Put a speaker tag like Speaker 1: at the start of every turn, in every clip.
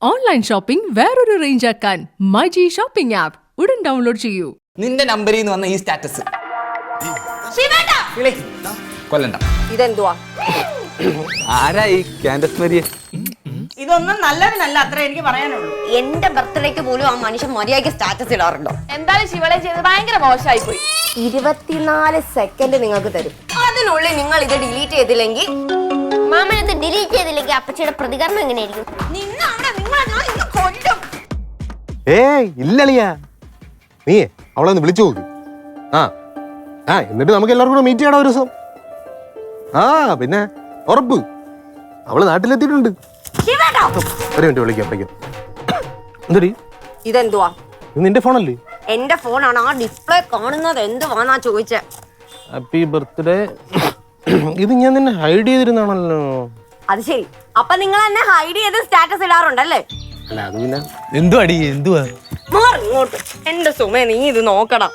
Speaker 1: Online shopping വേറൊരു range ആക്കാൻ myG shopping app ഉടൻ ഡൗൺലോഡ് ചെയ്യൂ.
Speaker 2: നിന്റെ നമ്പറിൽ നിന്ന് വന്ന ഈ സ്റ്റാറ്റസ് കൊല്ലണ്ട.
Speaker 3: ഇതെന്തുവാ?
Speaker 2: ആരാ ഈ കാൻഡസ് മരിയ?
Speaker 4: ഇതൊന്നും നല്ലതിനല്ല, അത്ര എനിക്ക് പറയാനുള്ളൂ.
Speaker 3: എന്റെ ബർത്ത്ഡേക്ക് പോലും ആ മനുഷ്യൻ മര്യാദയ്ക്ക് സ്റ്റാറ്റസ് ഇടാറുണ്ടോ?
Speaker 5: എന്തായാലും ശിവളെ ചെയ്ത് ഭയങ്കര മോശമായി പോയി.
Speaker 3: 24 സെക്കൻഡ് നിങ്ങൾക്ക് തരും. അതിനുള്ളിൽ നിങ്ങൾ ഇത് ഡിലീറ്റ് ചെയ്തില്ലെങ്കിൽ
Speaker 6: മാമനത് ഡിലീറ്റ് ചെയ്തില്ലെങ്കിൽ അപ്പച്ചിയുടെ പ്രതികരണം എങ്ങനെയായിരിക്കും?
Speaker 7: ഇല്ലളിയാ, നീ അവളെ ഒന്ന് വിളിച്ചു നോക്ക്. എന്നിട്ട് നമുക്ക് എല്ലാവർക്കും കൂടെ മീറ്റ് ചെയ്യണം ഒരു ദിവസം. പിന്നെ ഉറപ്പ് അവള് നാട്ടിലെത്തിയിട്ടുണ്ട്. ഒരു മിനിറ്റ് വിളിക്കാം. എന്തടി
Speaker 3: ഇതെന്തുവാ?
Speaker 7: ഇത് നിന്റെ ഫോണല്ലേ?
Speaker 3: എന്റെ ഫോണാണ്. ആ ഡിസ്പ്ലേ കാണുന്നത് എന്തുവാന്നാ ചോദിച്ചേ.
Speaker 7: Happy birthday. ഇത് ഞാൻ നിന്നെ ഹൈഡ് ചെയ്തിരുന്നാണല്ലോ.
Speaker 3: അത് ശരി, അപ്പൊ നിങ്ങൾ എന്നെ ഹൈഡ് ചെയ്ത് സ്റ്റാറ്റസ് ഇടാറുണ്ടല്ലേ?
Speaker 7: അല്ല, അത് പിന്നെ
Speaker 2: എന്തുവാ
Speaker 3: ഇങ്ങോട്ട് എന്റെ സുമേ, നീ ഇത് നോക്കണം.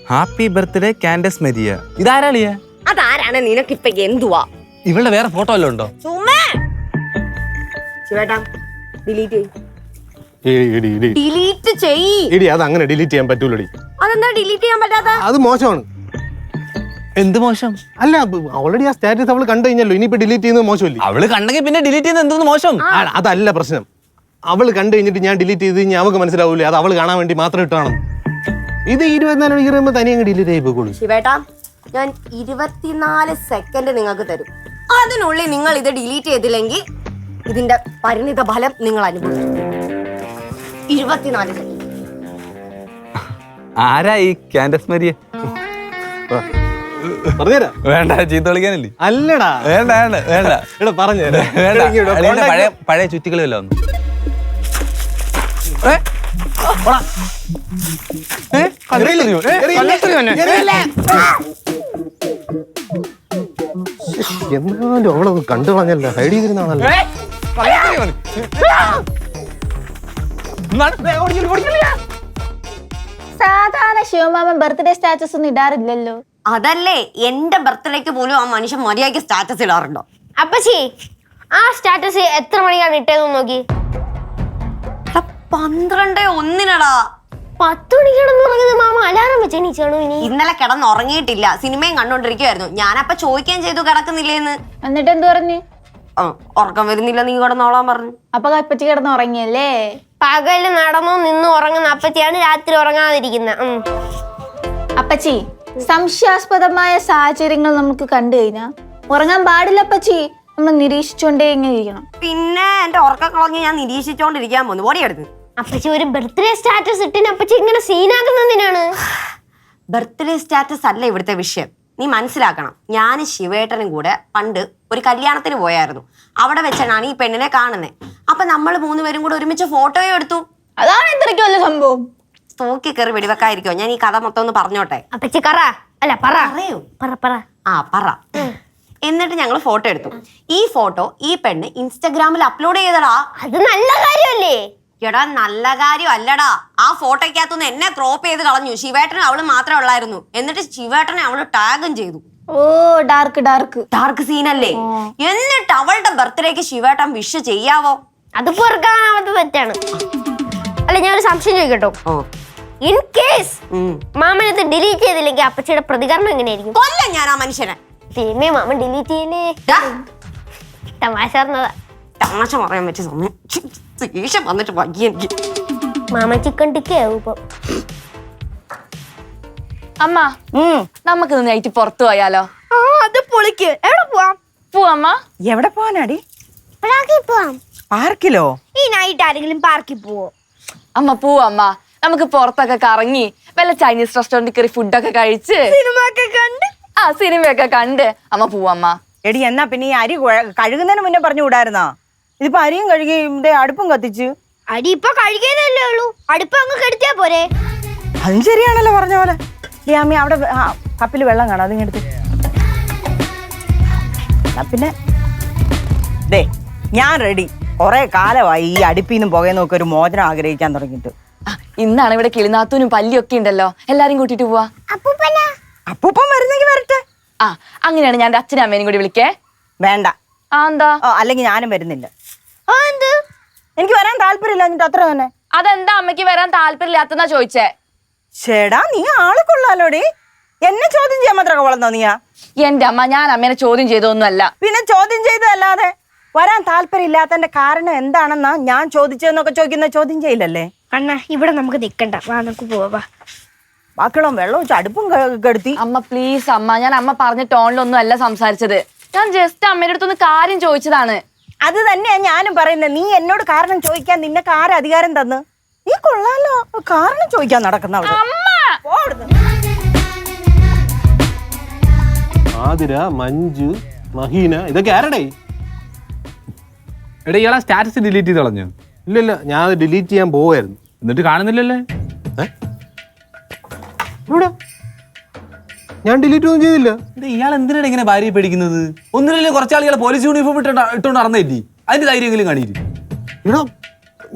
Speaker 2: Happy birthday Candace Maria. ഇതാരാളിയ?
Speaker 3: അതാരാണ് നിനക്കിപ്പൊ എന്തുവാ?
Speaker 2: ഇവളുടെ വേറെ ഫോട്ടോ വല്ലതും ഉണ്ടോ?
Speaker 3: സുമേ, ശിവേട്ടാ ഡിലീറ്റ് ചെയ്യ്.
Speaker 7: അത് അങ്ങനെ ഡിലീറ്റ് ചെയ്യാൻ പറ്റൂലടി.
Speaker 3: അതെന്താ ഡിലീറ്റ് ചെയ്യാൻ പറ്റാത്ത?
Speaker 7: അത് മോശമാണ്.
Speaker 2: എന്ത് മോശം?
Speaker 7: അല്ല, ഓൾറെഡി ആ സ്റ്റാറ്റസ് അവള് കണ്ടു കഴിഞ്ഞല്ലോ, ഇനിയിപ്പോ ഡിലീറ്റ് ചെയ്യുന്നത് മോശമല്ലേ?
Speaker 2: അവള് കണ്ടെങ്കിൽ പിന്നെ ഡിലീറ്റ് ചെയ്യുന്നത് എന്തോന്ന് മോശം?
Speaker 7: അതല്ല പ്രശ്നം. അവള് കണ്ടു കഴിഞ്ഞിട്ട് ഞാൻ ഡിലീറ്റ് ചെയ്ത് കഴിഞ്ഞാൽ അവൾക്ക് മനസ്സിലാവൂലേ അത് അവള് കാണാൻ വേണ്ടി മാത്രം ഇട്ടാണെന്ന്. ഇത് 24 മണിക്കൂർ കഴിയുമ്പോൾ തനിയെ ഡിലീറ്റ് ആയി പോയിക്കോളൂ.
Speaker 3: ശിവേട്ടാ, ഞാൻ 24 സെക്കൻഡ് നിങ്ങൾക്ക് തരും. അതിനുള്ളിൽ നിങ്ങൾ ഇത് ഡിലീറ്റ് ചെയ്തില്ലെങ്കിൽ ഇതിന്റെ പരിണിത ഫലം നിങ്ങൾ അനുഭവിക്കും. 24 സെക്കൻഡ്.
Speaker 2: ആരാ ഈ കാൻഡസ് മരിയ?
Speaker 7: പറഞ്ഞുതരാ?
Speaker 2: വേണ്ട, ചീത്ത വിളിക്കാനല്ലേ?
Speaker 7: അല്ലടാ,
Speaker 2: വേണ്ട.
Speaker 7: പറഞ്ഞുതരാ.
Speaker 2: പഴയ ചുറ്റിക്കളി വല്ല വന്നു.
Speaker 7: എന്നാലും അവളത് കണ്ടു കളഞ്ഞല്ലോ, ഹൈഡ് ചെയ്തിരുന്നാണല്ലോ.
Speaker 6: സാധാരണ ശിവമാമൻ ബർത്ത്ഡേ സ്റ്റാറ്റസ് ഒന്നും ഇടാറില്ലല്ലോ.
Speaker 3: അതല്ലേ, എന്റെ ബർത്ത്ഡേക്ക് പോലും ആ മനുഷ്യൻ മര്യാദയ്ക്ക് സ്റ്റാറ്റസ് ഇടാറുണ്ടോ?
Speaker 6: അപ്പച്ചി, ആ സ്റ്റാറ്റസ് എത്ര മണിക്കാണ് ഇട്ടതെന്ന് നോക്കി.
Speaker 3: 12:01.
Speaker 6: 10 മണിക്കാണെന്ന് പറഞ്ഞത് മാമ അലാറം വെച്ച് എണീച്ചാണോ? ഇനി
Speaker 3: ഇന്നലെ കിടന്നുറങ്ങിയിട്ടില്ല, സിനിമയും കണ്ടോണ്ടിരിക്കുവായിരുന്നു. ഞാനപ്പ ചോദിക്കുകയും ചെയ്തു കിടക്കുന്നില്ലേന്ന്.
Speaker 6: എന്നിട്ട് എന്ത് പറഞ്ഞു?
Speaker 3: ഉറക്കം വരുന്നില്ല, നീ കിടന്നോളാൻ പറഞ്ഞു.
Speaker 6: അപ്പൊ അപ്പച്ചി കിടന്ന് ഉറങ്ങിയല്ലേ? പകല് നടന്നു നിന്ന് ഉറങ്ങുന്ന അപ്പച്ചിയാണ് രാത്രി ഉറങ്ങാതിരിക്കുന്ന. അപ്പച്ചി, സംശയാസ്പദമായ സാഹചര്യങ്ങൾ നമുക്ക് കണ്ടു കഴിഞ്ഞാൽ ഉറങ്ങാൻ പാടില്ല അപ്പച്ചി. നമ്മൾ നിരീക്ഷിച്ചോണ്ടേ ഇങ്ങനെ ഇരിക്കണം.
Speaker 3: പിന്നെ എന്റെ ഉറക്കം കളഞ്ഞ് ഞാൻ നിരീക്ഷിച്ചോണ്ടിരിക്കാൻ പോന്നു. ഓടിയെടുത്ത്
Speaker 6: അപ്പച്ചി ഒരു ബർത്ത്ഡേ സ്റ്റാറ്റസ് ഇട്ടിന് അപ്പച്ചി ഇങ്ങനെ സീനാക്കുന്നതിനാണ്.
Speaker 3: ബർത്ത്ഡേ സ്റ്റാറ്റസ് അല്ല ഇവിടുത്തെ വിഷയം, നീ മനസ്സിലാക്കണം. ഞാൻ ശിവേട്ടനും കൂടെ പണ്ട് ഒരു കല്യാണത്തിന് പോയായിരുന്നു. അവിടെ വെച്ചാണ് ഈ പെണ്ണിനെ കാണുന്നത്. അപ്പൊ നമ്മൾ 3 പേരും കൂടെ ഒരുമിച്ച് ഫോട്ടോയും എടുത്തു.
Speaker 6: അതാണ് ഇത്രയ്ക്ക് വല്ല സംഭവം.
Speaker 3: തോക്കി കയറി വെടിവെക്കായിരിക്കോ? ഞാൻ ഈ കഥ മൊത്തം ഒന്ന് പറഞ്ഞോട്ടെ.
Speaker 6: അപ്പച്ചി പറ. അല്ല
Speaker 3: പറയൂ. പറ. എന്നിട്ട് ഞങ്ങൾ ഫോട്ടോ എടുത്തു. ഈ ഫോട്ടോ ഈ പെണ്ണ് ഇൻസ്റ്റഗ്രാമിൽ അപ്ലോഡ് ചെയ്തടാ.
Speaker 6: അത് നല്ല കാര്യമല്ലേ?
Speaker 3: എടാ, നല്ല കാര്യം അല്ലടാ. ആ ഫോട്ടോയ്ക്കകത്തുനിന്ന് എന്നെ ക്രോപ്പ് ചെയ്ത് കളഞ്ഞു. ശിവേട്ടനും അവള് മാത്രമേ ഉള്ളായിരുന്നു. എന്നിട്ട് ശിവേട്ടനെ അവള് ടാഗും ചെയ്തു.
Speaker 6: ഓ, ഡാർക്ക്
Speaker 3: സീനല്ലേ? എന്നിട്ട് അവളുടെ ബർത്ത്ഡേക്ക് ശിവേട്ടൻ വിഷ് ചെയ്യാവോ?
Speaker 6: അത് പൊറുക്കാനാവാത്ത തെറ്റാണ്. അല്ല, ഞാനൊരു സംശയം ചോദിക്കട്ടോ. ഇൻ കേസ് മാമനത് ഡിലീറ്റ് ചെയ്തില്ലെങ്കിൽ അപ്പച്ചിയുടെ പ്രതികരണം എങ്ങനെയായിരിക്കും?
Speaker 3: കൊല്ലം ഞാൻ ആ മനുഷ്യനെ.
Speaker 6: പിന്നെ മാമൻ ഡിലീറ്റ് ചെയ്യല്ലേ? തമാശ പറഞ്ഞതാ.
Speaker 3: തമാശ പറയാൻ പറ്റിയ സമയം ദേഷ്യം വന്നിട്ട് വയ്യ എനിക്ക്.
Speaker 6: മാമൻ ചിക്കൻ ടിക്കയാവും ഇപ്പൊ.
Speaker 5: അമ്മ, നമുക്ക് നൈറ്റ് പുറത്തു പോയാലോ?
Speaker 4: അത് പൊളിക്ക്. എവിടെ
Speaker 5: പോവാമ്മ.
Speaker 4: എവിടെ പോവാനാടി?
Speaker 6: പാർക്കിലോ?
Speaker 4: ഈ നൈറ്റ് ആരെങ്കിലും പാർക്കിൽ പോവോ?
Speaker 5: അമ്മ പോവാമ്മ, നമുക്ക് പുറത്തൊക്കെ കറങ്ങി വല്ല ചൈനീസ് റെസ്റ്റോറന്റിൽ കയറി ഫുഡൊക്കെ കഴിച്ച് സിനിമയൊക്കെ കണ്ട് അമ്മ പോവാമ്മ.
Speaker 4: എടി, എന്നാ പിന്നെ ഈ അരി കഴുകുന്നതിന് മുന്നേ പറഞ്ഞു വിടായിരുന്നോ? ഇതിപ്പോ അരിയും കഴുകി അടുപ്പും കത്തിച്ച്.
Speaker 6: അരി ഇപ്പൊ കഴുകിയതല്ലേ ഉള്ളൂ, അടുപ്പ് അങ്ങ് കെടുത്തിയാ പോരെ?
Speaker 4: അതും ശരിയാണല്ലോ പറഞ്ഞ പോലെ. അമ്മ അവിടെ കപ്പില് വെള്ളം കാണാം, അതിങ്ങടുത്ത്. പിന്നെ ഞാൻ റെഡി. കുറെ കാലമായി ഈ അടുപ്പിന്നും പുകയെന്നൊക്കെ ഒരു മോചനം ആഗ്രഹിക്കാൻ തുടങ്ങിയിട്ട്.
Speaker 5: ഇന്നാണ് ഇവിടെ കിളിനാത്തൂനും പല്ലിയൊക്കെ ഉണ്ടല്ലോ, എല്ലാരും കൂട്ടിട്ട് പോവാ.
Speaker 4: അപ്പൂപ്പൻ വരുന്നെങ്കിൽ വരട്ടെ.
Speaker 5: അങ്ങനെയാണ് ഞാൻ അച്ഛനും അമ്മേനും കൂടി വിളിക്കേ.
Speaker 4: വേണ്ട.
Speaker 5: എന്താ?
Speaker 4: അല്ലെങ്കിൽ ഞാനും വരുന്നില്ല. എനിക്ക് താല്പര്യമില്ല എന്നിട്ട് അത്ര തന്നെ.
Speaker 5: അതെന്താ അമ്മയ്ക്ക് വരാൻ താല്പര്യമില്ലാത്തെന്നാ ചോദിച്ചേ.
Speaker 4: ചേടാ നീ ആള് കൊള്ളാലോടി. എന്നെ ചോദ്യം ചെയ്യാൻ മാത്രമൊക്കെ വളർന്നോ നീയാ?
Speaker 5: എന്റെ അമ്മ, ഞാൻ അമ്മേനെ ചോദ്യം ചെയ്തൊന്നുമല്ല.
Speaker 4: പിന്നെ ചോദ്യം ചെയ്തതല്ലാതെ വരാൻ താല്പര്യമില്ലാത്തതിന്റെ കാരണം എന്താണെന്നാ ഞാൻ ചോദിച്ചതെന്നൊക്കെ ചോദിക്കുന്ന ചോദ്യം ചെയ്യില്ലല്ലേ?
Speaker 6: അണ്ണ ഇവിടെ നമുക്ക് നിക്കണ്ട, വാ നമുക്ക് പോവാ.
Speaker 4: ബാക്കിയുള്ള വെള്ളവും ചടുപ്പും കെടുത്തി.
Speaker 5: അമ്മ പ്ലീസ് അമ്മ, ഞാൻ അമ്മ പറഞ്ഞ ടോണിലൊന്നും അല്ല സംസാരിച്ചത്. ഞാൻ ജസ്റ്റ് അമ്മയുടെ അടുത്തൊന്ന് കാര്യം ചോദിച്ചതാണ്.
Speaker 4: അത് തന്നെയാ ഞാനും പറയുന്നത്. നീ എന്നോട് കാരണം ചോദിക്കാൻ നിനക്ക് ആര് അധികാരം തന്ന്? നീ കൊള്ളാലോ, കാരണം ചോദിക്കാൻ നടക്കുന്നവർ.
Speaker 7: ആതിര, മഞ്ജു, മഹീന, ഇതൊക്കെ ആരുടെ?
Speaker 2: എടാ ഇയാളെ സ്റ്റാറ്റസ് ഡിലീറ്റ് ചെയ്ത് കളഞ്ഞു.
Speaker 7: ഇല്ല ഞാൻ അത് ഡിലീറ്റ് ചെയ്യാൻ പോവായിരുന്നു.
Speaker 2: എന്നിട്ട് കാണുന്നില്ലല്ലേ?
Speaker 7: ഇവിടെ ഞാൻ ഡിലീറ്റ് ഒന്നും ചെയ്തില്ല.
Speaker 2: ഇയാൾ എന്തിനാണ് ഇങ്ങനെ ഭാര്യയെ പേടിക്കുന്നത്? ഒന്നിനല്ലേ കുറച്ചാളുകളെ പോലീസ് യൂണിഫോം ഇട്ടോണ്ട് നടന്നേറ്റി, അതിന്റെ ധൈര്യമെങ്കിലും കാണിയിട്ട്.
Speaker 7: എടാ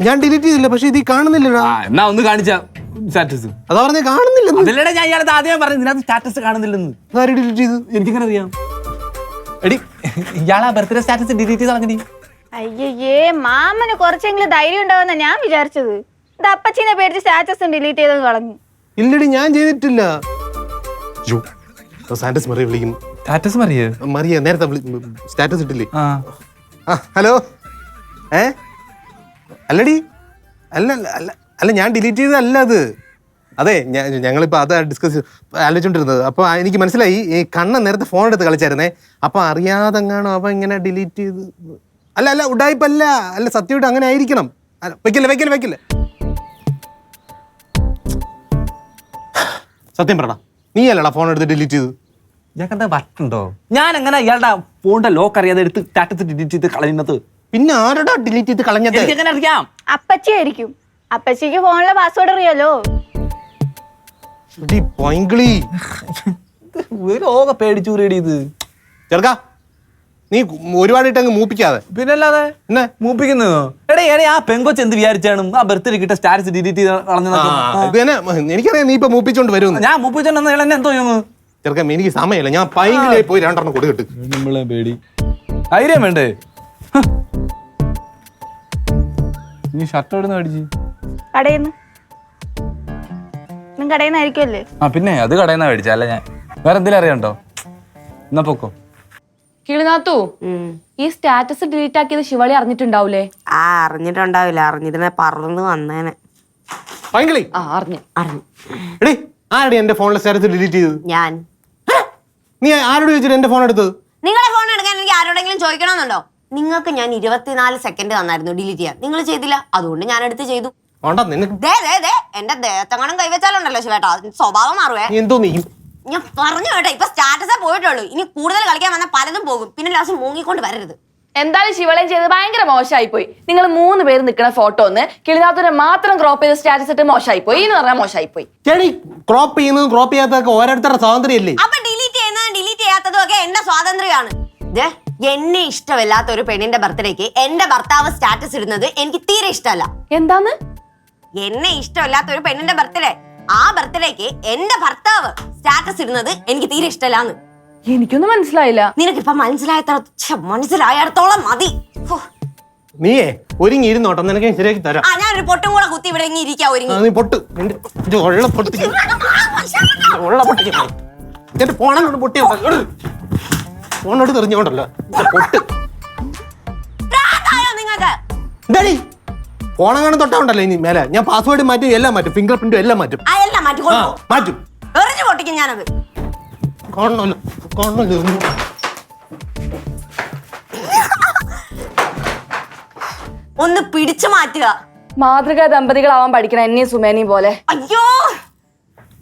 Speaker 7: ഞാൻ ഡിലീറ്റ് ചെയ്തില്ല, പക്ഷെ ഇത് കാണുന്നില്ലടാ.
Speaker 2: എന്നാ ഒന്ന് കാണിച്ച സ്റ്റാറ്റസ്.
Speaker 7: അതാ പറഞ്ഞ കാണുന്നില്ല.
Speaker 2: അതല്ലേ ഞാൻ ഇയാളെ ആദ്യം പറഞ്ഞു, ഇതിനകത്ത് സ്റ്റാറ്റസ് കാണുന്നില്ലെന്ന്.
Speaker 7: ആര് ഡിലീറ്റ് ചെയ്തു?
Speaker 2: എനിക്കെങ്ങനെ അറിയാം? എടി ഇയാളെ ബർത്ത്ഡേ സ്റ്റാറ്റസ് ഡിലീറ്റ് ചെയ്ത് കളഞ്ഞടി.
Speaker 6: അയ്യേ, മാമന് കുറച്ചെങ്കിലും ധൈര്യം ഉണ്ടാവുന്ന ഞാൻ വിചാരിച്ചത്. ഇത് അപ്പച്ചീനെ പേടിച്ച് സ്റ്റാറ്റസ് ഡിലീറ്റ് ചെയ്ത് കളഞ്ഞു.
Speaker 7: ഇല്ലടി ഞാൻ ചെയ്തിട്ടില്ല. സാന്റസ് മറിയ വിളിക്കും.
Speaker 2: സ്റ്റാറ്റസ് മറിയ
Speaker 7: നേരത്തെ സ്റ്റാറ്റസ് ഇട്ടില്ലേ?
Speaker 2: ആ
Speaker 7: ഹലോ. അല്ലടി, അല്ല അല്ല അല്ല ഞാൻ ഡിലീറ്റ് ചെയ്തതല്ല അത്. അതെ, ഞങ്ങളിപ്പോൾ അതാ ഡിസ്കസ് ആലോചിച്ചോണ്ടിരുന്നത്. അപ്പോൾ എനിക്ക് മനസ്സിലായി, ഈ കണ്ണൻ നേരത്തെ ഫോൺ എടുത്ത് കളിച്ചായിരുന്നേ. അപ്പോൾ അറിയാതെങ്ങാണോ അവ ഇങ്ങനെ ഡിലീറ്റ് ചെയ്ത്. അല്ല ഉഡായിപ്പല്ല, അല്ല സത്യമായിട്ട് അങ്ങനെ ആയിരിക്കണം. വെക്കില്ല. സത്യം പറടാ, നീ അല്ലടാ ഫോൺ എടുത്ത് ഡിലീറ്റ് ചെയ്തു?
Speaker 2: ഞാൻ എന്താ വട്ടുണ്ടോ? ഞാൻ എങ്ങനെ ഇയാളുടെ ഫോണിന്റെ ലോക്ക് അറിയാതെ എടുത്ത് സ്റ്റാറ്റസ് ഡിലീറ്റ് ചെയ്ത് കളയുന്നത്?
Speaker 7: പിന്നെ ആരടാ ഡിലീറ്റ് ചെയ്ത് കളഞ്ഞത്?
Speaker 2: എനിക്ക് എങ്ങനെ അറിയാം?
Speaker 6: അപ്പച്ചി ആയിരിക്കും. അപ്പച്ചിക്ക് ഫോണിലെ പാസ്വേഡ് അറിയാലോ.
Speaker 2: ഓകെ പേടിച്ചു റെഡി
Speaker 7: ചെറുക്കാ, നീ ഒരുപാട് ഇട്ടങ്ങ് മൂപ്പിക്കാതെ.
Speaker 2: പിന്നല്ലാതെ എന്നെ മൂപ്പിക്കുന്നതോ? എടേ ആ പെങ്കൊച്ച് എന്ത് വിചാരിച്ചാണ് ആ ബർത്ത്ഡേ കിട്ട സ്റ്റാറ്റസ് ഡിലീറ്റ് ചെയ്ത് കളഞ്ഞത്?
Speaker 7: എനിക്കറിയാം നീ ഇപ്പൊ മൂപ്പിച്ചോണ്ട് വരുമെന്ന്.
Speaker 2: ഞാൻ മൂപ്പിച്ചോണ്ടെന്ന് എന്നെ എന്തോ ചെയ്യുന്നു?
Speaker 7: ചെറുക്കാ, എനിക്ക് സമയമില്ല. ഞാൻ പൈങ്കിലേ പോയി 2 കൊടുക്കട്ട്.
Speaker 2: നമ്മളെ പേടി ധൈര്യം വേണ്ടേ? നീ ഷർട്ട് എവിടുന്ന് മേടിച്ചു?
Speaker 6: കടയിന്ന്. നിങ്ങൾ കടയിന്നായിരിക്കുമല്ലേ?
Speaker 2: ആ പിന്നെ അത് കടയിൽ നിന്നാ മേടിച്ച. അല്ല ഞാൻ വേറെ എന്തെങ്കിലും അറിയണ്ടോ? എന്നാ പൊക്കോ.
Speaker 5: കിളിനാത്തു, ഈ സ്റ്റാറ്റസ് ഡിലീറ്റ് ആക്കിയത് ശിവളി അറിഞ്ഞിട്ടുണ്ടാവൂലേ?
Speaker 3: അറിഞ്ഞിട്ടുണ്ടാവില്ല. അറിഞ്ഞിരുന്നേ പറന്ന് വന്നേനെ.
Speaker 7: പൈങ്കിളി
Speaker 5: അറിഞ്ഞു.
Speaker 7: എടീ, ആരടി എന്റെ ഫോണിലെ സ്റ്റാറ്റസ് ഡിലീറ്റ് ചെയ്തത്?
Speaker 3: ഞാൻ.
Speaker 7: നീ ആരോട് ചോദിച്ചിട്ട് എന്റെ ഫോൺ എടുത്തത്?
Speaker 3: നിങ്ങളെ ഫോൺ എടുക്കാൻ എനിക്ക് ആരോടെങ്കിലും ചോദിക്കണമെന്നുണ്ടോ? നിങ്ങൾക്ക് ഞാൻ 24 സെക്കൻഡ് തന്നായിരുന്നു ഡിലീറ്റ് ചെയ്യാൻ. നിങ്ങൾ ചെയ്തില്ല, അതുകൊണ്ട് ഞാൻ എടുത്ത് ചെയ്തു. എന്റെ ദേഹത്തെങ്ങാനും കൈവച്ചാലുണ്ടല്ലോ ശിവേട്ടാ, സ്വഭാവം മാറുവേ.
Speaker 7: എന്തോ നീ
Speaker 3: ഞാൻ പറഞ്ഞു കേട്ടോ, ഇപ്പൊ സ്റ്റാറ്റസേ പോയിട്ടുള്ളൂ. ഇനി കൂടുതൽ കളിക്കാൻ വന്നാൽ പലതും പോകും. പിന്നെ ലാസ്റ്റ് മൂങ്ങിക്കൊണ്ട് വരരുത്.
Speaker 5: എന്തായാലും ശിവളയും ചെയ്ത് ഭയങ്കര മോശമായി പോയി. നിങ്ങൾ 3 പേര് നിൽക്കുന്ന ഫോട്ടോ ഒന്ന് കിളിനാത്തൂരെ മാത്രം ക്രോപ്പ് ചെയ്ത് സ്റ്റാറ്റസ് ഇട്ട് മോശമായി പോയി എന്ന് പറഞ്ഞാൽ മോശമായി പോയി.
Speaker 7: ക്രോപ്പ് ചെയ്യുന്നതും ക്രോപ്പ് ചെയ്യാത്തതൊക്കെ ഓരോരുത്തരുടെ സ്വാതന്ത്ര്യമല്ലേ?
Speaker 3: അപ്പൊ ഡിലീറ്റ് ചെയ്യുന്നതും ഡിലീറ്റ് ചെയ്യാത്തതും ഒക്കെ എന്റെ സ്വാതന്ത്ര്യമാണ്. എന്നെ ഇഷ്ടമില്ലാത്ത ഒരു പെണ്ണിന്റെ ബർത്ത്ഡേക്ക് എന്റെ ഭർത്താവ് സ്റ്റാറ്റസ് ഇടുന്നത് എനിക്ക് തീരെ ഇഷ്ടമല്ല.
Speaker 5: എന്താന്ന്?
Speaker 3: എന്നെ ഇഷ്ടമില്ലാത്ത ഒരു പെണ്ണിന്റെ ബർത്ത്ഡേ, ആ ബർത്ത്ഡേക്ക് എന്റെ ഭർത്താവ് സ്റ്റാറ്റസ് ഇടുന്നത് എനിക്ക് തീരെ ഇഷ്ടമല്ലാന്ന്.
Speaker 5: എനിക്കൊന്നും മനസ്സിലായില്ല.
Speaker 3: നിനക്കിപ്പൊ മനസ്സിലായിടത്തോളം മതി.
Speaker 7: നീയേ ഒരുങ്ങി ഇരുന്നോട്ടെ, നിനക്ക് ശരിയാക്കി തരാം.
Speaker 3: ഞാനൊരു പൊട്ടും കൂടെ കുത്തി ഇവിടെ ഇങ്ങനെ ഇരിക്കാം ഒരുങ്ങി.
Speaker 7: നീ പൊട്ട് ഫോണോട് പൊട്ടി ഫോണോട് തെറിഞ്ഞോണ്ടല്ലോ പൊട്ട്.
Speaker 3: നിങ്ങൾക്ക്
Speaker 7: എന്താടി ഫോണങ്ങനെ തൊട്ടാണ്ടല്ലോ ഇനി മേലെ ഞാൻ പാസ്വേഡ് മാറ്റും, എല്ലാം മാറ്റും, ഫിംഗർ പ്രിന്റും എല്ലാം മാറ്റും.
Speaker 3: എല്ലാം മാറ്റിക്കൊള്ളു,
Speaker 7: മാറ്റും.
Speaker 3: എറിഞ്ഞു പൊട്ടിക്കും ഞാനത്. ഒന്ന് പിടിച്ചു മാറ്റുക.
Speaker 5: മാതൃകാ ദമ്പതികളാവാൻ പഠിക്കണം എന്നെയും സുമേനയും പോലെ.
Speaker 3: അയ്യോ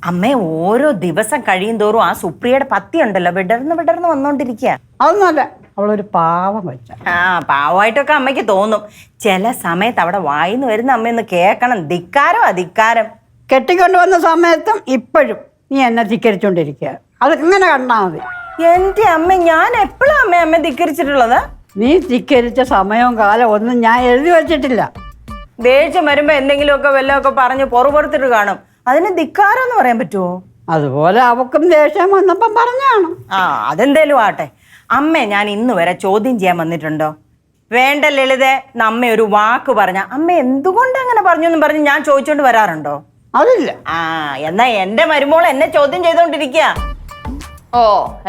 Speaker 4: അമ്മേ, ഓരോ ദിവസം കഴിയും തോറും ആ സുപ്രിയയുടെ പത്തി ഉണ്ടല്ലോ വിടർന്ന് വന്നോണ്ടിരിക്കുക.
Speaker 8: അതൊന്നുമല്ല, അവളൊരു പാവം വെച്ച.
Speaker 4: പാവമായിട്ടൊക്കെ അമ്മയ്ക്ക് തോന്നും. ചില സമയത്ത് അവിടെ വായിന്ന് വരുന്ന അമ്മയൊന്ന് കേൾക്കണം. ധിക്കാരം.
Speaker 8: കെട്ടിക്കൊണ്ട് വന്ന സമയത്തും ഇപ്പോഴും നീ എന്നെ ധിക്കരിച്ചോണ്ടിരിക്കുക. അത് ഇങ്ങനെ കണ്ടാ മതി.
Speaker 4: എന്റെ അമ്മ, ഞാൻ എപ്പോഴും അമ്മ ധിക്കരിച്ചിട്ടുള്ളത്?
Speaker 8: നീ ധിക്കരിച്ച സമയവും കാലം ഒന്നും ഞാൻ എഴുതി വെച്ചിട്ടില്ല.
Speaker 4: ദേഷ്യം വരുമ്പോ എന്തെങ്കിലുമൊക്കെ വല്ലതൊക്കെ പറഞ്ഞ് പൊറുപുറത്തിട്ട് കാണും. അതിന് ധിക്കാരം എന്ന് പറയാൻ പറ്റുമോ?
Speaker 8: അതുപോലെ അവക്കും ദേഷ്യം വന്നപ്പം പറഞ്ഞാണ്.
Speaker 4: അതെന്തേലും ആട്ടെ. അമ്മേ, ഞാൻ ഇന്ന് വരെ ചോദ്യം ചെയ്യാൻ വന്നിട്ടുണ്ടോ? വേണ്ട ലളിതേ, നമ്മ ഒരു വാക്ക് പറഞ്ഞ അമ്മ എന്തുകൊണ്ട് അങ്ങനെ പറഞ്ഞു എന്ന് പറഞ്ഞ് ഞാൻ ചോദിച്ചോണ്ട് വരാറുണ്ടോ?
Speaker 8: അതില്ല.
Speaker 4: ആ എന്നാ എന്റെ മരുമോൾ എന്നെ ചോദ്യം ചെയ്തോണ്ടിരിക്കുക.
Speaker 5: ഓ,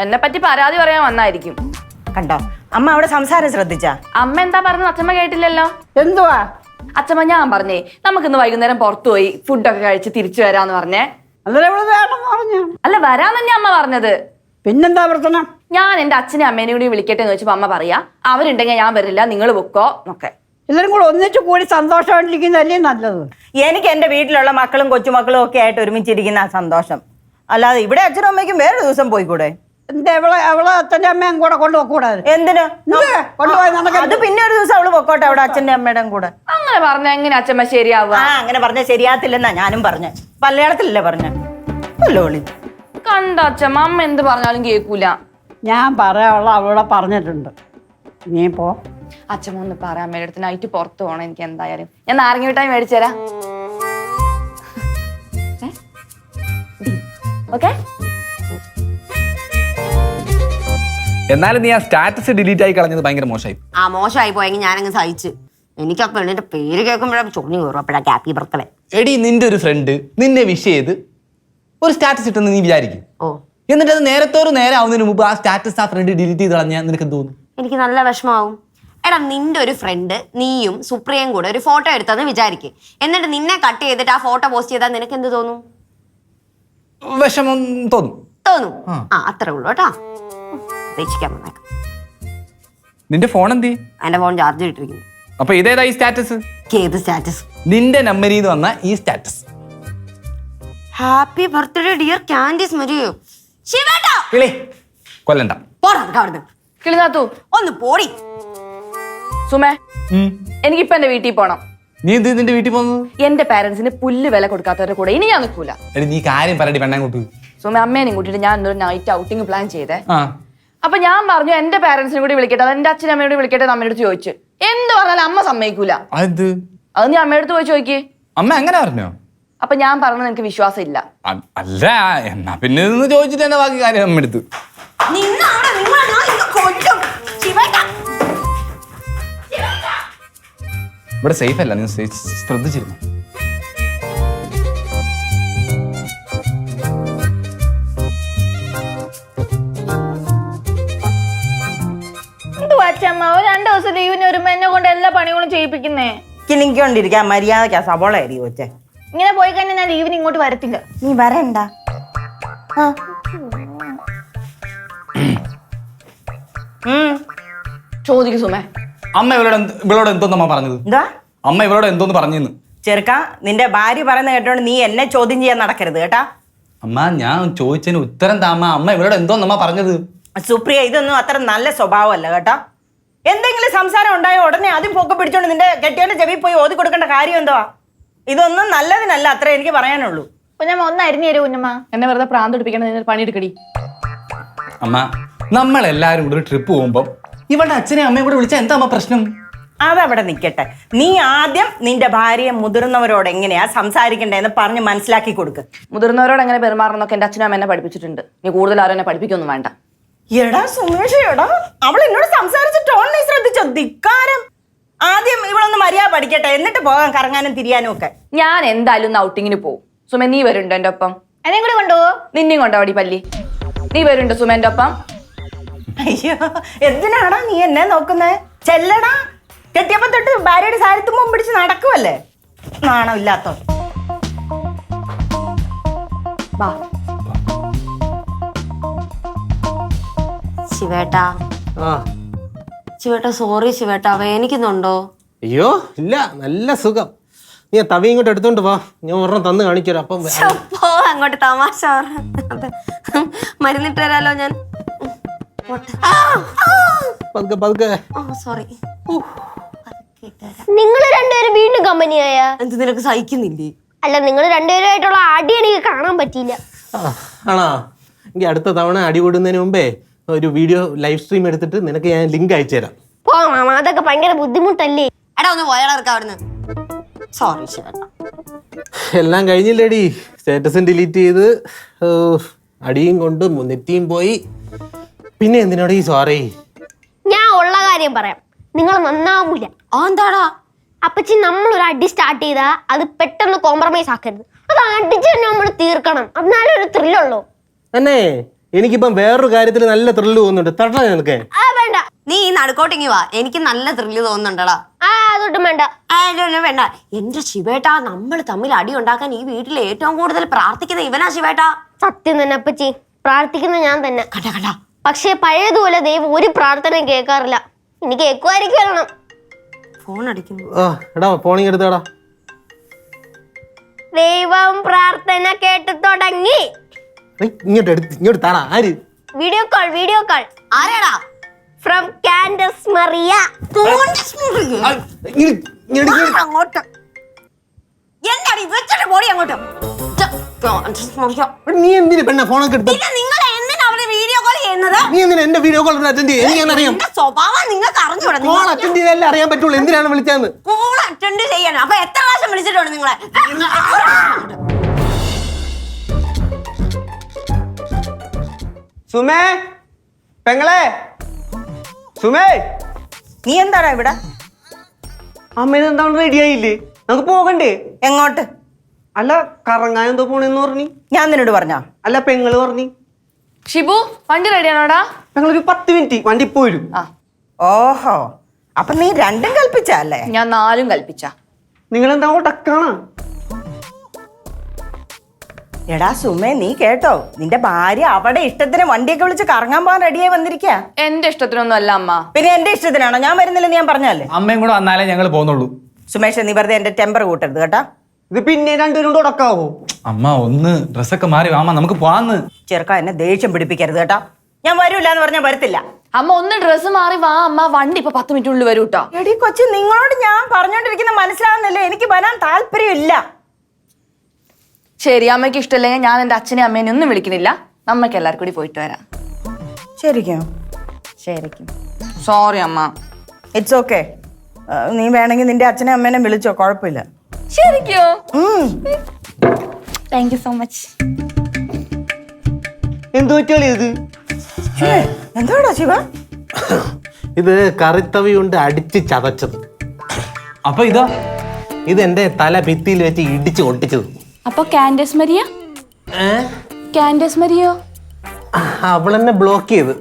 Speaker 5: എന്നെ പറ്റി പരാതി പറയാൻ വന്നായിരിക്കും.
Speaker 4: കണ്ടോ അമ്മ അവിടെ സംസാരം ശ്രദ്ധിച്ചാ?
Speaker 5: അമ്മ എന്താ പറഞ്ഞത് അച്ഛമ്മ കേട്ടില്ലല്ലോ.
Speaker 8: എന്തുവാ?
Speaker 5: അച്ഛമ്മ ഞാൻ പറഞ്ഞേ നമുക്കിന്ന് വൈകുന്നേരം പുറത്തു പോയി ഫുഡൊക്കെ കഴിച്ച് തിരിച്ചു വരാന്ന് പറഞ്ഞേ.
Speaker 8: അന്നേരം ഇവിടെ വേണമെന്ന് പറഞ്ഞു.
Speaker 5: അല്ല, വരാൻ തന്നെ അമ്മ പറഞ്ഞത്.
Speaker 8: പിന്നെന്താ പ്രശ്നം?
Speaker 5: ഞാൻ എന്റെ അച്ഛനെ അമ്മേനെ കൂടി വിളിക്കട്ടെ എന്ന് വെച്ചപ്പോ അമ്മ പറയാ അവരുണ്ടെങ്കിൽ ഞാൻ വരില്ല, നിങ്ങൾ പൊക്കോ എന്നൊക്കെ.
Speaker 8: എല്ലാരും കൂടെ ഒന്നിച്ചു കൂടി സന്തോഷമായിട്ടിരിക്കുന്നതല്ലേ നല്ലത്.
Speaker 4: എനിക്ക് എന്റെ വീട്ടിലുള്ള മക്കളും കൊച്ചുമക്കളും ഒക്കെ ആയിട്ട് ഒരുമിച്ചിരിക്കുന്ന ആ സന്തോഷം. അല്ലാതെ ഇവിടെ അച്ഛനും അമ്മയ്ക്കും വേറെ ദിവസം പോയിക്കൂടെ?
Speaker 8: എന്താ അവളെ അച്ഛൻ്റെ അമ്മയും കൂടെ കൊണ്ടുപോകൂടാതെ?
Speaker 4: എന്തിന്
Speaker 8: കൊണ്ടുപോയി നടക്കാൻ?
Speaker 4: അത് പിന്നെ ഒരു ദിവസം അവള് പൊക്കോട്ടെ അവിടെ അച്ഛന്റെ അമ്മയുടെ കൂടെ.
Speaker 5: അങ്ങനെ പറഞ്ഞ എങ്ങനെ അച്ഛമ്മ ശരിയാവുക?
Speaker 4: ആ അങ്ങനെ പറഞ്ഞ ശരിയാത്തില്ലെന്നാ ഞാനും പറഞ്ഞ. മലയാളത്തിലല്ലേ പറഞ്ഞ? ലോളി
Speaker 5: കണ്ട അച്ഛമ്മ അമ്മ എന്ത് പറഞ്ഞാലും കേൾക്കൂല.
Speaker 8: ഞാൻ പറയാനുള്ള അവളോടെ പറഞ്ഞിട്ടുണ്ട്. നീ പോ.
Speaker 5: അച്ഛമ്മ ഒന്ന് പറയാം അമ്മയുടെ അടുത്ത് നൈറ്റ് പുറത്ത് പോകണം എനിക്ക് എന്തായാലും. ഞാൻ നാരങ്ങ മിഠായി മേടിച്ചുതരാം. ഓക്കെ.
Speaker 2: എന്നാലും നീ ആ സ്റ്റാറ്റസ് ഡിലീറ്റ് ആയി കളഞ്ഞത് ഭയങ്കര മോശമായി.
Speaker 3: ആ മോശമായി പോയെങ്കിൽ ഞാനങ്ങ് സഹിച്ച്. എനിക്ക് ആ പെണ്ണിന്റെ പേര് കേൾക്കുമ്പോഴാണ് ചൊറിഞ്ഞു കയറും. അപ്പോഴാ ഹാപ്പി ബർത്ത്ഡേ.
Speaker 2: എടി നിന്റെ ഒരു ഫ്രണ്ട് നിന്നെ വിഷ് ചെയ്ത് ഒരു സ്റ്റാറ്റസ് ഇട്ടെന്ന് നീ വിചാരിക്കും.
Speaker 3: ഓ,
Speaker 2: എന്നിട്ട് അത് നേരെ ആവുന്നതിന് മുമ്പ് ആ സ്റ്റാറ്റസ് ആ ഫ്രണ്ട് ഡിലീറ്റ് ചെയ്ത് കളഞ്ഞാൽ നിനക്ക് എന്ത് തോന്നും?
Speaker 3: എനിക്ക് നല്ല വിഷമാവും. എടാ നിന്റെ ഒരു ഫ്രണ്ട് നീയും സുപ്രിയയും കൂടെ ഒരു ഫോട്ടോ എടുത്തെന്ന് വിചാരിക്കും. എന്നിട്ട് നിന്നെ കട്ട് ചെയ്തിട്ട് ആ ഫോട്ടോ പോസ്റ്റ് ചെയ്താൽ നിനക്ക് എന്ത് തോന്നും?
Speaker 2: വിഷമം തോന്നും.
Speaker 3: തോന്നും. ആ അത്രേ ഉള്ളൂ കേട്ടോ. രക്ഷിക്കാൻ വന്നേക്കാം.
Speaker 2: നിന്റെ ഫോൺ എന്ത് ചെയ്യും?
Speaker 3: എന്റെ ഫോൺ ചാർജ് ഇട്ടിരിക്കുന്നു.
Speaker 2: അപ്പൊ ഇതേതാ ഈ സ്റ്റാറ്റസ്?
Speaker 3: ഏത് സ്റ്റാറ്റസ്?
Speaker 2: നിന്റെ നമ്പരിൽ നിന്ന് വന്ന ഈ status.
Speaker 3: Happy birthday dear Candice Mario. ശിവേട്ടാ
Speaker 2: കിളി കൊല്ലണ്ട.
Speaker 3: പോടാ അവിടുന്ന്.
Speaker 5: കിളിനാത്തു
Speaker 3: ഒന്ന് പോടി.
Speaker 5: സുമേ, എനിക്കിപ്പോ എന്റെ വീട്ടിൽ പോണം.
Speaker 2: നീ എന്ത് നിന്റെ വീട്ടിൽ പോകുന്നത്?
Speaker 5: എന്റെ പാരന്റ്സിന് പുല്ല് വില കൊടുക്കാത്തവരുടെ കൂടെ ഇനി ഞാൻ നിൽക്കൂല.
Speaker 2: എടി നീ കാര്യം പറയടി പെണ്ണെ കൂട്ടു.
Speaker 5: സുമേ, അമ്മേനെയും കൂട്ടിട്ട് ഞാൻ ഇന്നൊരു നൈറ്റ് ഔട്ടിങ് പ്ലാൻ ചെയ്തേ.
Speaker 2: ആ
Speaker 5: അപ്പൊ ഞാൻ പറഞ്ഞു എന്റെ പാരന്റ്സിനെ കൂടി വിളിക്കട്ടെ, അത് എന്റെ അച്ഛനും അമ്മയോട് വിളിക്കട്ടെ. അമ്മയുടെ അടുത്ത് ചോദിച്ചു എന്ത് പറഞ്ഞാലും അമ്മ സമ്മതിക്കൂല.
Speaker 2: അത്
Speaker 5: അത് നീ അമ്മയുടെ അടുത്ത് പോയി ചോദിക്കേ.
Speaker 2: അമ്മ എങ്ങനെ പറഞ്ഞോ?
Speaker 5: അപ്പൊ ഞാൻ പറഞ്ഞത് എനിക്ക് വിശ്വാസം ഇല്ല.
Speaker 2: അല്ല എന്നാ പിന്നെ ഇതൊന്ന് ചോദിച്ചിട്ട് തന്നെ ബാക്കി കാര്യം അമ്മ എടുത്ത്. ഇവിടെ സേഫ് അല്ല, നീ ശ്രദ്ധിച്ചിരുന്നു.
Speaker 6: അച്ഛമ്മ 2 ദിവസം ലീവിന് വരുമ്പോ എന്നെ കൊണ്ട് എല്ലാ പണികളും ചെയ്യിപ്പിക്കുന്നേ.
Speaker 4: കിണിക്കൊണ്ടിരിക്കാൻ മര്യാദക്കാ സബോള അരി വെച്ചേ.
Speaker 6: ഇങ്ങനെ പോയി കഴിഞ്ഞാൽ ഞാൻ ലീവിന് ഇങ്ങോട്ട് വരത്തില്ല.
Speaker 4: നീ വരണ്ട.
Speaker 5: ചോദിക്കു സുമേ.
Speaker 2: അമ്മ ഇവളോട് എന്തോന്നമ്മ പറഞ്ഞത്?
Speaker 4: എന്താ
Speaker 2: അമ്മ ഇവളോട് എന്തോന്ന് പറഞ്ഞെന്ന്?
Speaker 4: ചെറുക്ക, നിന്റെ ഭാര്യ പറയുന്ന കേട്ടോണ്ട് നീ എന്നെ ചോദ്യം ചെയ്യാൻ നടക്കരുത് കേട്ടാ.
Speaker 2: അമ്മ ഞാൻ ചോദിച്ചതിന് ഉത്തരം താമ്മ. അമ്മ ഇവളോട് എന്തോന്നമ്മ പറഞ്ഞത്?
Speaker 4: സുപ്രിയ, ഇതൊന്നും അത്ര നല്ല സ്വഭാവമല്ല കേട്ടാ. എന്തെങ്കിലും സംസാരം ഉണ്ടായോ ഉടനെ ആദ്യം പൊക്കെ പിടിച്ചോണ്ട് നിന്റെ കെട്ടിയോന്റെ ചെവി പോയി ഓതി കൊടുക്കേണ്ട കാര്യം എന്തുവാ? ഇതൊന്നും നല്ലതിനല്ല, അത്ര എനിക്ക് പറയാനുള്ളൂ.
Speaker 6: കുഞ്ഞമ്മ ഒന്ന് അരിഞ്ഞു തരൂ. കുഞ്ഞമ്മ
Speaker 5: എന്നെ വെറുതെ പ്രാന്ത് പിടിപ്പിക്കണ പണിയെടുക്കടി.
Speaker 2: അമ്മ നമ്മളെല്ലാരും കൂടെ ഒരു ട്രിപ്പ് പോകുമ്പോ ഇവളുടെ അച്ഛനെ അമ്മയും കൂടെ വിളിച്ചാൽ എന്താ അമ്മ പ്രശ്നം?
Speaker 4: അതവിടെ നിൽക്കട്ടെ. നീ ആദ്യം നിന്റെ ഭാര്യയെ മുതിർന്നവരോട് എങ്ങനെയാ സംസാരിക്കണ്ടേന്ന് പറഞ്ഞ് മനസ്സിലാക്കി കൊടുക്ക്.
Speaker 5: മുതിർന്നവരോട് എങ്ങനെ പെരുമാറണമെന്നൊക്കെ എന്റെ അച്ഛനും അമ്മ എന്നെ പഠിപ്പിച്ചിട്ടുണ്ട്. നീ കൂടുതൽ ആരും എന്നെ പഠിപ്പിക്കൊന്നും വേണ്ട.
Speaker 4: എടാ സുമേഷ്, എടാ അവൾ എന്നോട് സംസാരിച്ച ടോൺ നീ ശ്രദ്ധിച്ചോ? ധിക്കാരം. ആദ്യം ഇവളൊന്ന് മര്യാദ പഠിക്കട്ടെ, എന്നിട്ട് പോകാൻ കറങ്ങാനും തിരിയാനും ഒക്കെ.
Speaker 5: ഞാൻ എന്തായാലും ഒന്ന് ഔട്ടിങ്ങിന് പോകും. സുമ നീ വരുന്നുണ്ടോ എന്റെ ഒപ്പം?
Speaker 6: എന്നെ കൂടെ കൊണ്ടുപോകോ?
Speaker 5: നിന്നെയും കൊണ്ടോടി പല്ലി. നീ വരുന്നുണ്ടോ സുമ എന്റെ ഒപ്പം?
Speaker 4: അയ്യോ, എന്തിനാടാ നീ എന്നെ നോക്കുന്നേ? ചെല്ലടാ. കെട്ടിയപ്പോ തൊട്ട് ഭാര്യയുടെ സാരിത്തുമ്പം പിടിച്ച് നടക്കുവല്ലേ, നാണം ഇല്ലാത്തോ.
Speaker 3: ശിവേട്ടാ, ശിവേട്ടാ സോറി ശിവേട്ടാ, വേദനിക്കുന്നുണ്ടോ?
Speaker 7: അയ്യോ ഇല്ല, നല്ല സുഖം. നീ തവി ഇങ്ങോട്ട് എടുത്തോണ്ട് വാ, ഞാൻ ഒരെണ്ണം തന്ന് കാണിച്ചു. അപ്പം
Speaker 3: പോ അങ്ങോട്ട്, തമാശ മരുന്നിട്ട് തരാലോ ഞാൻ.
Speaker 7: പതുക്കെ പതുക്കെ.
Speaker 3: സോറി.
Speaker 6: നിങ്ങൾ രണ്ടുപേരും വീണ്ടും കമ്പനിയായ?
Speaker 3: എന്ത് നിനക്ക് സഹിക്കുന്നില്ലേ?
Speaker 6: അല്ല, നിങ്ങൾ രണ്ടുപേരുമായിട്ടുള്ള അടി എനിക്ക് കാണാൻ പറ്റിയില്ല.
Speaker 7: ആണോ? എനിക്ക് അടുത്ത തവണ അടി കൂടുന്നതിന് മുമ്പേ ഒരു വീഡിയോ ലൈവ് സ്ട്രീം എടുത്തിട്ട് നിനക്ക് ഞാൻ ലിങ്ക് അയച്ചു തരാം.
Speaker 6: പോ മാമ, അതൊക്കെ ഭയങ്കര ബുദ്ധിമുട്ടല്ലേ.
Speaker 3: എടാ ഒന്ന് പോയാളെടുക്ക അവിടുന്ന്. സോറി ശിവേട്ടാ.
Speaker 7: എല്ലാം കഴിഞ്ഞില്ലേടി, സ്റ്റാറ്റസും ഡിലീറ്റ് ചെയ്ത് അടിയും കൊണ്ട് നെറ്റിയും പോയി. പിന്നെ എന്തിനോട് ഈ സോറി?
Speaker 6: ഞാൻ ഉള്ള കാര്യം പറയാം. നിങ്ങൾ നന്നാവൂല.
Speaker 3: എന്താടാ?
Speaker 6: അപ്പച്ചി നമ്മളൊരു അടി സ്റ്റാർട്ട് ചെയ്താ അത് പെട്ടെന്ന് കോംപ്രമൈസ് ആക്കരുത്. അത് അടിച്ച് തന്നെ നമ്മൾ തീർക്കണം. എന്നാലേ ഒരു ത്രില്ലുള്ളൂ.
Speaker 7: തന്നെ എനിക്കിപ്പം വേറൊരു കാര്യത്തിൽ നല്ല ത്രില്ല് തോന്നുന്നുണ്ട്. തട്ടാ നിനക്ക്
Speaker 3: വേണ്ട, നീ ഈ നടുക്കോട്ടിങ്ങി വാ. എനിക്ക് നല്ല ത്രില്ല് തോന്നുന്നുണ്ടടാ.
Speaker 6: അതൊട്ടും വേണ്ട.
Speaker 3: വേണ്ട. എന്റെ ശിവേട്ടാ, നമ്മൾ തമ്മിൽ അടി ഉണ്ടാക്കാൻ ഈ വീട്ടിൽ ഏറ്റവും കൂടുതൽ പ്രാർത്ഥിക്കുന്ന ഇവനാ ശിവേട്ടാ.
Speaker 6: സത്യം തന്നെ അപ്പച്ചി, പ്രാർത്ഥിക്കുന്ന ഞാൻ തന്നെ.
Speaker 3: കണ്ട.
Speaker 6: പക്ഷെ പഴയതുപോലെ ദൈവം ഒരു പ്രാർത്ഥനയും കേൾക്കാറില്ല. ഇനി കേൾക്കുമായിരിക്കും.
Speaker 3: ഫോൺ അടിക്കുന്നു.
Speaker 7: എടാ ഫോണിങ് എടുത്താടാ.
Speaker 6: ദൈവം പ്രാർത്ഥന കേട്ടു തുടങ്ങി.
Speaker 7: ഇങ്ങോട്ട് താടാ. ആര്?
Speaker 6: Video call.
Speaker 3: ആരാടാ?
Speaker 6: ഫ്രം കാൻഡസ് മറിയ.
Speaker 3: അങ്ങോട്ട് എന്താടി വെച്ചിട്ട് പോടി അങ്ങോട്ട്.
Speaker 7: നീ എന്തിനാ പെണ്ണ ഫോണൊക്കെ എടുത്ത?
Speaker 3: നിങ്ങൾ എന്തിനാ അവരെ വീഡിയോ കോൾ ചെയ്യുന്നത്?
Speaker 7: നീ എന്തിനാ എന്റെ വീഡിയോ കോൾ അറ്റൻഡ് ചെയ്യ? എനിക്കറിയാം
Speaker 3: എന്റെ സ്വഭാവം നിങ്ങൾക്ക് അറിഞ്ഞൂടാ.
Speaker 7: കോൾ അറ്റൻഡ് ചെയ്താലേ അറിയാൻ പറ്റുള്ളൂ. എന്തിനാണ് വിളിച്ചതെന്ന്.
Speaker 3: കോൾ അറ്റൻഡ് ചെയ്യണം. അപ്പൊ എത്ര പ്രാവശ്യം വിളിച്ചിട്ടുണ്ട് നിങ്ങളെ?
Speaker 2: സുമേ, പെങ്ങളെ, സുമേ,
Speaker 4: നീ എന്താടാ ഇവിടെ?
Speaker 2: അമ്മ എന്താണ് റെഡി ആയില്ലേ? നമുക്ക് പോകണ്ടേ?
Speaker 4: എങ്ങോട്ട്?
Speaker 2: അല്ല, കറങ്ങാൻ എന്തോ പോണെന്ന് പറഞ്ഞു.
Speaker 4: ഞാൻ നിന്നോട് പറഞ്ഞോ?
Speaker 2: അല്ല, പെങ്ങള് പറഞ്ഞു.
Speaker 5: ഷിബു വണ്ടി റെഡിയാണോടാ?
Speaker 2: ഞങ്ങളൊരു 10 മിനിറ്റ് വണ്ടി ഇപ്പൊ വരും.
Speaker 4: ഓഹോ, അപ്പൊ നീ രണ്ടും കൽപ്പിച്ചല്ലേ?
Speaker 5: ഞാൻ 4 കൽപ്പിച്ച.
Speaker 2: നിങ്ങൾ എന്താ ഒടക്കാണ്?
Speaker 4: എടാ സുമേ, നീ കേട്ടോ? നിന്റെ ഭാര്യ അവിടെ ഇഷ്ടത്തിന് വണ്ടിയൊക്കെ വിളിച്ച് കറങ്ങാൻ പോകാൻ റെഡിയായി വന്നിരിക്കുക.
Speaker 5: എന്റെ ഇഷ്ടത്തിനൊന്നും അല്ല അമ്മ.
Speaker 4: പിന്നെ എന്റെ ഇഷ്ടത്തിനാണോ? ഞാൻ വരുന്നില്ലെന്ന് ഞാൻ പറഞ്ഞല്ലേ?
Speaker 2: അമ്മയും കൂടെ വന്നാലേ ഞങ്ങൾ പോകുന്നുള്ളൂ.
Speaker 4: സുമേഷ്, നീ വെറുതെ എന്റെ ടെമ്പർ കൂട്ടരുത് കേട്ടാ.
Speaker 2: ഇത് പിന്നെ രണ്ടുപേരും കൂടെ ഉടക്കാവോ? അമ്മ ഒന്ന് ഡ്രസ്സൊക്കെ മാറി വാമ, നമുക്ക് പോവാന്ന്.
Speaker 4: ചെറുക്ക എന്നെ ദേഷ്യം പിടിപ്പിക്കരുത് കേട്ടാ. ഞാൻ വരൂല എന്ന് പറഞ്ഞാൽ വരത്തില്ല.
Speaker 5: അമ്മ ഒന്ന് ഡ്രസ്സ് മാറി വാ അമ്മ. വണ്ടി ഇപ്പൊ 10 മിനിറ്റിനുള്ളിൽ വരൂ കേട്ടോ.
Speaker 4: എടി കൊച്ചി, നിങ്ങളോട് ഞാൻ പറഞ്ഞോണ്ടിരിക്കുന്ന മനസ്സിലാവുന്നില്ലേ? എനിക്ക് വരാൻ താല്പര്യമില്ല.
Speaker 5: ശരി, അമ്മയ്ക്ക് ഇഷ്ടമില്ലെങ്കിൽ ഞാൻ എന്റെ അച്ഛനെ അമ്മേനെ ഒന്നും വിളിക്കുന്നില്ല. നമ്മക്ക് എല്ലാവർക്കും കൂടി പോയിട്ട് വരാം.
Speaker 4: ശരിക്കും?
Speaker 5: സോറി അമ്മ.
Speaker 4: It's okay. നീ വേണമെങ്കിൽ നിന്റെ അച്ഛനെ അമ്മേനെ വിളിച്ചോ, കുഴപ്പമില്ല.
Speaker 5: ശരിക്കോ? Thank you so much.
Speaker 2: എന്തു പറ്റിയാലേ ഇത്?
Speaker 4: എന്താടാ ശിവ?
Speaker 7: ഇത് കറിത്തവി കൊണ്ട് അടിച്ച് ചതച്ചത്.
Speaker 2: അപ്പൊ ഇതാ?
Speaker 7: ഇത് എന്റെ തല ഭിത്തിയിൽ വെച്ച് ഇടിച്ച് ഒട്ടിച്ചത്.
Speaker 5: അപ്പൊ കാൻഡസ് മരിയോ?
Speaker 7: അവളെന്നെ ബ്ലോക്ക് ചെയ്ത്.